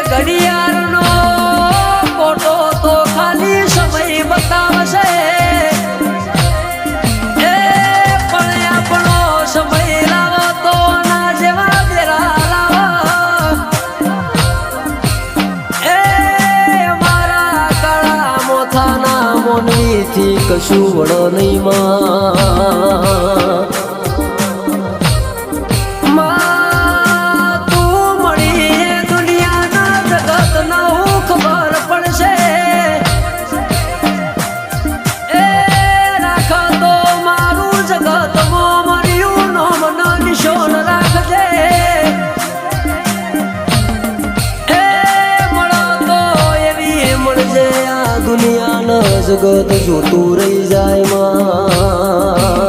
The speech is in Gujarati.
ઘડિયાળનો ફોટો તો ખાલી સમય બતાવશે એ પણ આપણો સમય લાવો તો ના જેવા દેરા લાવો એ મારા કાળા મોથાના મોનવીથી કશું વડો નહીં માં દુનિયાના જગત જોતું રહી જાય માં